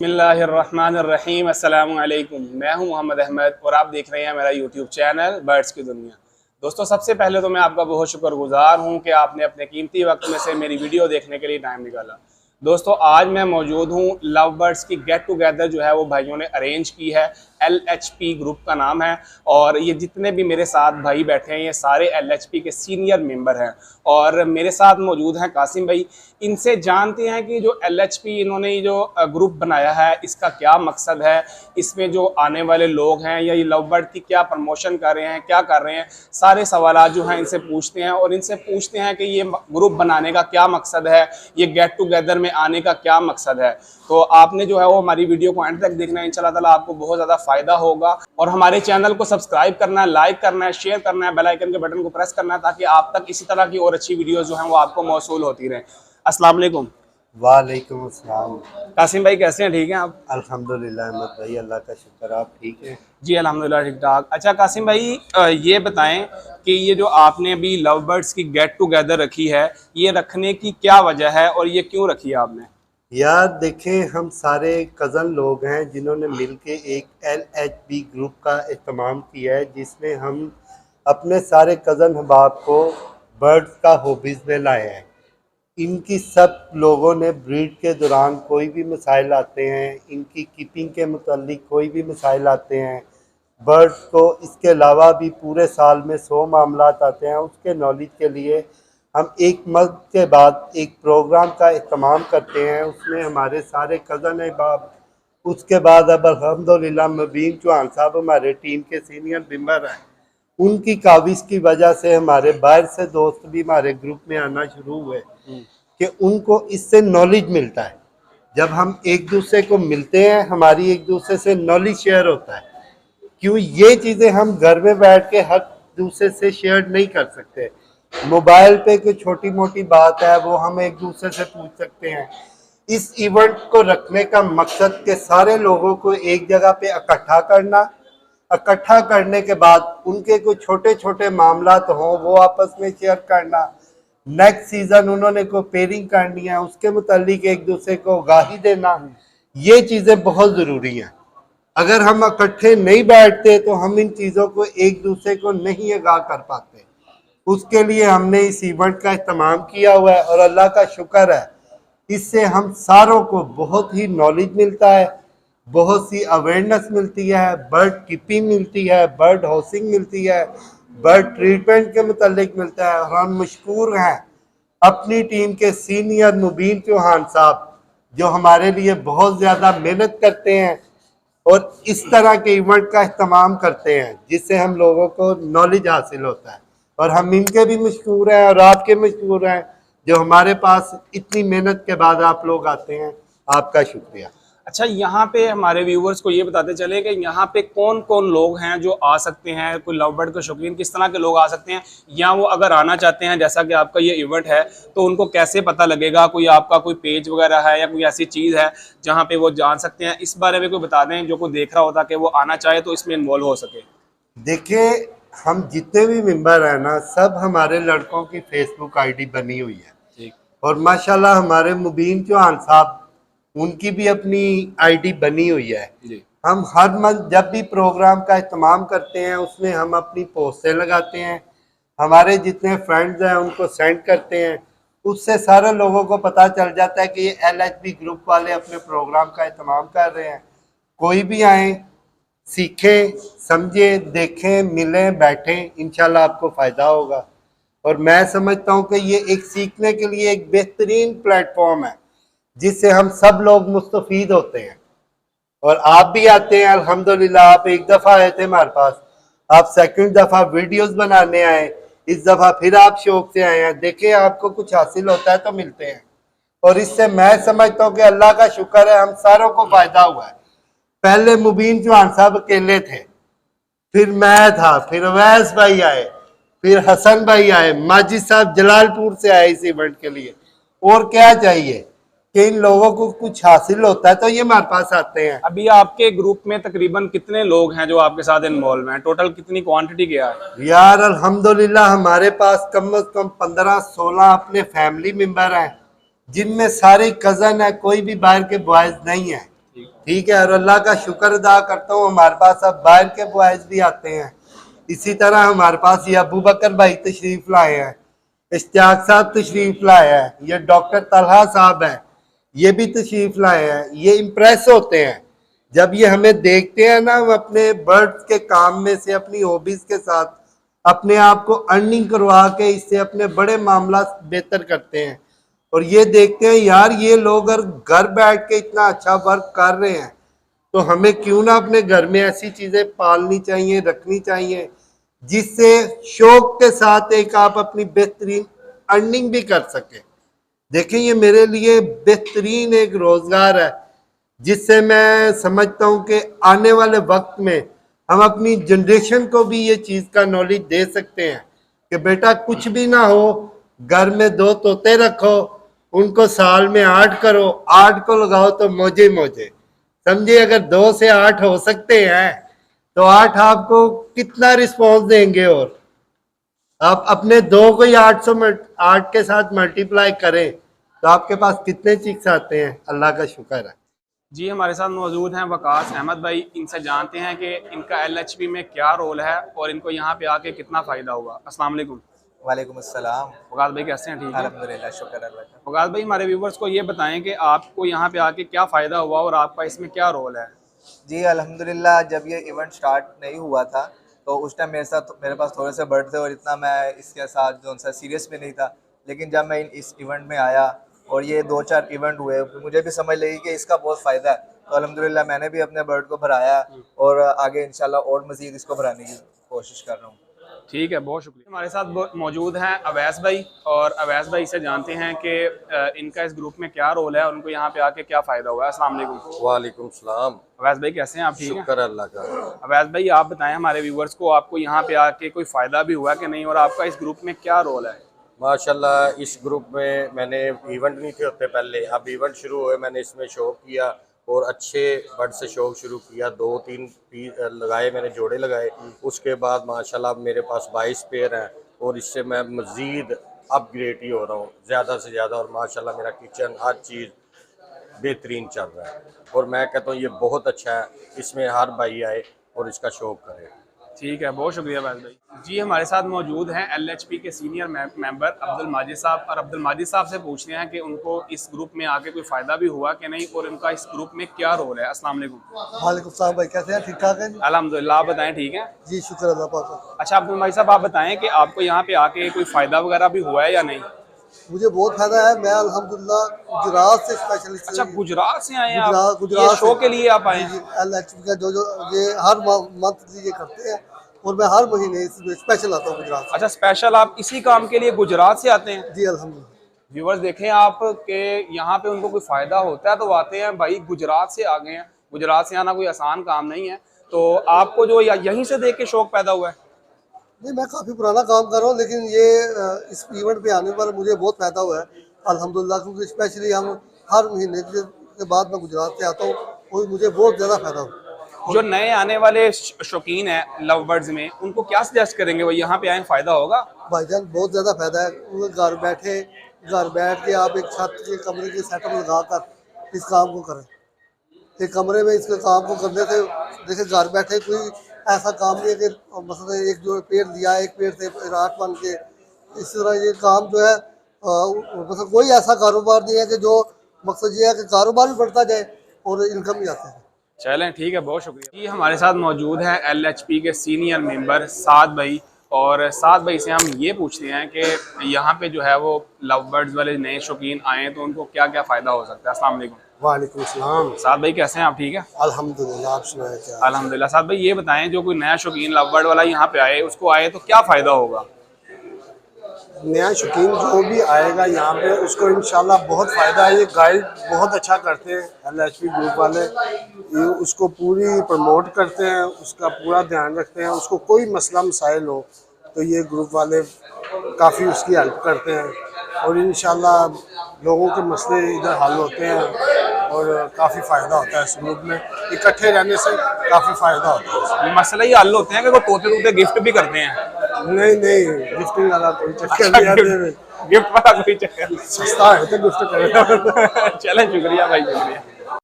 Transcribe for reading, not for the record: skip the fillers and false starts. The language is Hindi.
बिस्मिल्लाहिर्रहमानिर्रहीम अस्सलामु अलैकुम। मैं हूं मोहम्मद अहमद और आप देख रहे हैं मेरा यूट्यूब चैनल बर्ड्स की दुनिया। दोस्तों, सबसे पहले तो मैं आपका बहुत शुक्रगुजार हूं कि आपने अपने कीमती वक्त में से मेरी वीडियो देखने के लिए टाइम निकाला। दोस्तों, आज मैं मौजूद हूं लव बर्ड्स की गेट टुगेदर जो है वो भाइयों ने अरेंज की है। LHP ग्रुप का नाम है और ये जितने भी मेरे साथ भाई बैठे हैं ये सारे LHP के सीनियर मेंबर हैं और मेरे साथ मौजूद हैं कासिम भाई। इनसे जानते हैं कि जो LHP इन्होंने जो ग्रुप बनाया है इसका क्या मकसद है, इसमें जो आने वाले लोग हैं या ये लव बर्ड की क्या प्रमोशन कर रहे हैं, क्या कर रहे हैं, सारे सवाल जो हैं इनसे पूछते हैं और इनसे पूछते हैं कि ये ग्रुप बनाने का क्या मकसद है, ये गेट टुगेदर में आने का क्या मकसद है। तो आपने जो है वो हमारी वीडियो को एंड तक देखना है, इंशाल्लाह ताला आपको बहुत ज़्यादा फ़ायदा होगा। और हमारे चैनल को सब्सक्राइब करना है, लाइक करना है, शेयर करना है, बेल आइकन के बटन को प्रेस करना है ताकि आप तक इसी तरह की और अच्छी वीडियोस जो हैं वो आपको मौसूल होती रहें। अस्सलाम वालेकुम। वालेकुम अस्सलाम। कासिम भाई कैसे हैं, ठीक हैं आप? अल्हम्दुलिल्लाह अहमद भाई, अल्लाह का शुक्र, आप ठीक हैं? जी अल्हम्दुलिल्लाह ठीक ठाक। अच्छा कासिम भाई, ये बताएं कि ये जो आपने अभी लव बर्ड्स की गेट टुगेदर रखी है, ये रखने की क्या वजह है और ये क्यों रखी है आपने? यार देखें, हम सारे कज़न लोग हैं जिन्होंने मिलके एक LHP ग्रुप का इत्माम किया है जिसमें हम अपने सारे कज़न अहबाब को बर्ड्स का हॉबीज़ में लाए हैं। इनकी सब लोगों ने ब्रीड के दौरान कोई भी मसाइल आते हैं, इनकी कीपिंग के मुतालिक कोई भी मसाइल आते हैं, बर्ड्स को इसके अलावा भी पूरे साल में 100 मामलात आते हैं, उसके नॉलेज के लिए हम एक मंथ के बाद एक प्रोग्राम का इत्माम करते हैं। उसमें हमारे सारे कज़न अहबाब, उसके बाद अब अल्हम्दुलिल्लाह मुबीन चौहान साहब हमारे टीम के सीनियर मेंबर हैं, उनकी काविश की वजह से हमारे बाहर से दोस्त भी हमारे ग्रुप में आना शुरू हुए कि उनको इससे नॉलेज मिलता है। जब हम एक दूसरे को मिलते हैं, हमारी एक दूसरे से नॉलेज शेयर होता है। क्यों ये चीज़ें हम घर में बैठ के हर दूसरे से शेयर नहीं कर सकते। मोबाइल पे कोई छोटी मोटी बात है वो हम एक दूसरे से पूछ सकते हैं। इस इवेंट को रखने का मकसद के सारे लोगों को एक जगह पे इकट्ठा करना, इकट्ठा करने के बाद उनके कुछ छोटे छोटे मामला तो हों वो आपस में शेयर करना। नेक्स्ट सीजन उन्होंने कोई पेयरिंग करनी है उसके मुतालिक एक दूसरे को आगाही देना, ये चीज़ें बहुत ज़रूरी हैं। अगर हम इकट्ठे नहीं बैठते तो हम इन चीज़ों को एक दूसरे को नहीं आगाह कर पाते। उसके लिए हमने इस इवेंट का इत्माम किया हुआ है और अल्लाह का शुक्र है इससे हम सारों को बहुत ही नॉलेज मिलता है, बहुत सी अवेयरनेस मिलती है, बर्ड कीपिंग मिलती है, बर्ड हाउसिंग मिलती है, बर्ड ट्रीटमेंट के मुतालिक मिलता है। और हम मशकूर हैं अपनी टीम के सीनियर मुबीन चौहान साहब जो हमारे लिए बहुत ज़्यादा मेहनत करते हैं और इस तरह के इवेंट का इत्माम करते हैं जिससे हम लोगों को नॉलेज हासिल होता है। और हम इनके भी मशहूर हैं और आपके मशहूर हैं जो हमारे पास इतनी मेहनत के बाद आप लोग आते हैं, आपका शुक्रिया। अच्छा, यहाँ पे हमारे व्यूवर्स को ये बताते चले कि यहाँ पे कौन कौन लोग हैं जो आ सकते हैं, कोई लव बर्ड के शौकीन किस तरह के लोग आ सकते हैं, या वो अगर आना चाहते हैं जैसा कि आपका ये इवेंट है तो उनको कैसे पता लगेगा? कोई आपका कोई पेज वगैरह है या कोई ऐसी चीज़ है जहाँ पे वो जान सकते हैं? इस बारे में कोई बता दें जो कोई देख रहा होता कि वो आना चाहे तो इसमें इन्वॉल्व हो सके। देखिए, हम जितने भी मेंबर हैं ना, सब हमारे लड़कों की फेसबुक आईडी बनी हुई है। ठीक। और माशाल्लाह हमारे मुबीन चौहान साहब, उनकी भी अपनी आईडी बनी हुई है। जी। हम हर मंथ जब भी प्रोग्राम का इत्माम करते हैं उसमें हम अपनी पोस्टें लगाते हैं, हमारे जितने फ्रेंड्स हैं उनको सेंड करते हैं। उससे सारे लोगों को पता चल जाता है कि ये LHP ग्रुप वाले अपने प्रोग्राम का इत्माम कर रहे हैं। कोई भी आए, सीखें, समझें, देखें, मिलें, बैठें, इंशाल्लाह आपको फ़ायदा होगा। और मैं समझता हूँ कि ये एक सीखने के लिए एक बेहतरीन प्लेटफॉर्म है जिससे हम सब लोग मुस्तफ़ीद होते हैं। और आप भी आते हैं, अल्हम्दुलिल्लाह। आप एक दफ़ा आए थे हमारे पास, आप सेकंड दफ़ा वीडियोस बनाने आए, इस दफ़ा फिर आप शौक से आए हैं। देखिए, आपको कुछ हासिल होता है तो मिलते हैं और इससे मैं समझता हूँ कि अल्लाह का शुक्र है हम सारों को फ़ायदा हुआ है। पहले मुबीन चौहान साहब अकेले थे, फिर मैं था, फिर अवैस भाई आए, फिर हसन भाई आए, माजिद साहब जलालपुर से आए इस इवेंट के लिए। और क्या चाहिए कि इन लोगों को कुछ हासिल होता है तो ये हमारे पास आते हैं। अभी आपके ग्रुप में तकरीबन कितने लोग हैं जो आपके साथ इन्वॉल्व हैं? टोटल कितनी क्वांटिटी क्या है? यार अल्हम्दुलिल्लाह हमारे पास कम से कम 15-16 अपने फैमिली मेंबर हैं जिनमें सारे कज़न है, कोई भी बाहर के बॉयज़ नहीं है। ठीक है, और अल्लाह का शुक्र अदा करता हूँ हमारे पास अब बाहर के बॉयज भी आते हैं। इसी तरह हमारे पास ये अबू बकर भाई तशरीफ लाए हैं, इश्तियाक साहब तशरीफ लाए हैं, ये डॉक्टर तलहा साहब हैं, ये भी तशरीफ लाए हैं। ये इम्प्रेस होते हैं जब ये हमें देखते हैं ना, हम अपने बर्ड्स के काम में से अपनी हॉबीज के साथ अपने आप को अर्निंग करवा के इससे अपने बड़े मामला बेहतर करते हैं। और ये देखते हैं यार ये लोग अगर घर बैठ के इतना अच्छा वर्क कर रहे हैं तो हमें क्यों ना अपने घर में ऐसी चीजें पालनी चाहिए, रखनी चाहिए, जिससे शौक के साथ एक आप अपनी बेहतरीन अर्निंग भी कर सके। देखें ये मेरे लिए बेहतरीन एक रोजगार है, जिससे मैं समझता हूँ कि आने वाले वक्त में हम अपनी जनरेशन को भी ये चीज़ का नॉलेज दे सकते हैं कि बेटा कुछ भी ना हो, घर में 2 तोते रखो, उनको साल में 8 करो, 8 को लगाओ तो मौजे मौजे। समझिए अगर 2 से 8 हो सकते हैं तो 8 आपको कितना रिस्पॉन्स देंगे। और आप अपने 2 को ही 8 के साथ मल्टीप्लाई करें तो आपके पास कितने चिक्स आते हैं। अल्लाह का शुक्र है। जी हमारे साथ मौजूद हैं वकास अहमद भाई। इनसे जानते हैं कि इनका LHP में क्या रोल है और इनको यहाँ पे आके कितना फ़ायदा हुआ। अस्सलाम वालेकुम। वालेकुम अस्सलाम। वकास भाई कैसे हैं? ठीक है अल्हम्दुलिल्लाह, शुक्र अल्लाह का। वकास भाई हमारे व्यूवर्स को ये बताएं कि आपको यहाँ पे आके क्या फ़ायदा हुआ और आपका इसमें क्या रोल है। जी अल्हम्दुलिल्लाह, जब ये इवेंट स्टार्ट नहीं हुआ था तो उस टाइम मेरे पास थोड़े से बर्ड थे और इतना मैं इसके साथ जो सा सीरियस भी नहीं था। लेकिन जब मैं इस इवेंट में आया और ये 2-4 इवेंट हुए, मुझे भी समझ लगी कि इसका बहुत फ़ायदा है। तो अल्हम्दुलिल्लाह मैंने भी अपने बर्ड को भराया और आगे इंशाल्लाह और मज़ीद इसको भराने की कोशिश कर रहा हूँ। ठीक है, बहुत शुक्रिया। हमारे साथ मौजूद हैं अवैस भाई, और अवैस भाई से जानते हैं कि इनका इस ग्रुप में क्या रोल है और उनको यहाँ पे आके क्या फ़ायदा हुआ है। अस्सलाम वालेकुम। वालेकुम सलाम। अवैस भाई कैसे हैं आप? ठीक हैं शुक्र अल्लाह का। अवैस भाई आप बताएं हमारे व्यूवर्स को आपको यहाँ पे आके कोई फ़ायदा भी हुआ कि नहीं, और आपका इस ग्रुप में क्या रोल है। माशाल्लाह इस ग्रुप में मैंने इवेंट नहीं थे होते पहले, अब इवेंट शुरू हुए, मैंने इसमें शौक किया और अच्छे बर्ड से शौक शुरू किया। 2-3 पीस लगाए मैंने, जोड़े लगाए। उसके बाद माशाल्लाह मेरे पास 22 पेयर हैं और इससे मैं मज़ीद अपग्रेड ही हो रहा हूँ ज़्यादा से ज़्यादा। और माशाल्लाह मेरा किचन हर चीज़ बेहतरीन चल रहा है और मैं कहता हूँ ये बहुत अच्छा है, इसमें हर भाई आए और इसका शौक करे। ठीक है, बहुत शुक्रिया अवैस भाई। जी हमारे साथ मौजूद हैं LHP के सीनियर मेंबर अब्दुल माजिद साहब, और अब्दुल माजिद साहब से पूछते हैं कि उनको इस ग्रुप में आके कोई फ़ायदा भी हुआ कि नहीं और उनका इस ग्रुप में क्या रोल है। अस्सलाम वालेकुम। वालेकुम सलाम भाई, कैसे हैं? ठीक ठाक हैं जी? अल्हम्दुलिल्लाह, आप बताएं ठीक है। जी शुक्र अल्लाह पाक। अच्छा अब्दुल भाई साहब आप बताएं कि आपको यहाँ पे आके कोई फ़ायदा वगैरह भी हुआ है या नहीं। मुझे बहुत फायदा है। मैं अल्हम्दुलिल्लाह गुजरात से स्पेशलिस्ट। अच्छा गुजरात से आए हैं आप? गुजरात ये शो के लिए आप आए हैं? LHP का जो ये हर मंथ ये करते हैं और मैं हर महीने इसमें स्पेशल आता हूँ गुजरात से। अच्छा स्पेशल आप इसी काम के लिए गुजरात से आते हैं? जी अल्हम्दुलिल्लाह। व्यूवर्स देखें आप के यहाँ पे उनको कोई फ़ायदा होता है तो आते हैं। भाई गुजरात से आ गए हैं, गुजरात से आना कोई आसान काम नहीं है। तो आपको जो यहीं से देख के शौक पैदा हुआ है? नहीं, मैं काफ़ी पुराना काम कर रहा हूँ, लेकिन ये इस इवेंट पे आने पर मुझे बहुत फ़ायदा हुआ है अल्हम्दुलिल्लाह, क्योंकि स्पेशली हम हर महीने के बाद मैं गुजरात से आता हूँ और मुझे बहुत ज़्यादा फ़ायदा हुआ। जो नए आने वाले शौकीन हैं लव बर्ड्स में, उनको क्या सजेस्ट करेंगे वो यहाँ पे आए फ़ायदा होगा? भाईजान बहुत ज़्यादा फ़ायदा है। उनको घर बैठ के आप एक छत के कमरे के सेटअप लगा कर इस काम को करें। एक कमरे में इसके काम को करने से जैसे घर बैठे कोई ऐसा काम नहीं है कि मसलन एक जो पेड़ दिया एक पेड़ से रात बन के, इस तरह ये काम जो है मतलब कोई ऐसा कारोबार नहीं है कि जो मकसद ये है कि कारोबार भी बढ़ता जाए और इनकम भी आती है। चलें ठीक है, बहुत शुक्रिया। जी हमारे साथ मौजूद हैं LHP के सीनियर मेंबर साद भाई, और साद भाई से हम ये पूछते हैं कि यहाँ पे जो है वो लव बर्ड्स वाले नए शौकीन आए तो उनको क्या क्या फ़ायदा हो सकता है। अस्सलाम वालेकुम। वालेकुम सलाम। साद भाई कैसे हैं आप? ठीक है अल्हम्दुलिल्लाह, आप सुनाए क्या? अल्हम्दुलिल्लाह। साद भाई ये बताएं जो कोई नया शौकीन लव बर्ड वाला यहाँ पे आए, उसको आए तो क्या फ़ायदा होगा? नया शौकीन जो भी आएगा यहाँ पे उसको इंशाल्लाह बहुत फ़ायदा है। ये गाइड बहुत अच्छा करते हैं LHP ग्रुप वाले, ये उसको पूरी प्रमोट करते हैं, उसका पूरा ध्यान रखते हैं। उसको कोई मसला मसाइल हो तो ये ग्रुप वाले काफ़ी उसकी हेल्प करते हैं और इंशाल्लाह लोगों के मसले इधर हल होते हैं और काफ़ी फ़ायदा होता है इस ग्रुप में। इकट्ठे रहने से काफ़ी फ़ायदा होता है। मसला ही हल होते हैं कि वो तोते तोते गिफ्ट भी करते हैं? नहीं, गिफ्टिंग वाला कोई चक्कर नहीं आते। गिफ्ट वाला कोई चक्कर? सस्ता है तो गिफ्ट करेगा। चलें शुक्रिया भाई, शुक्रिया।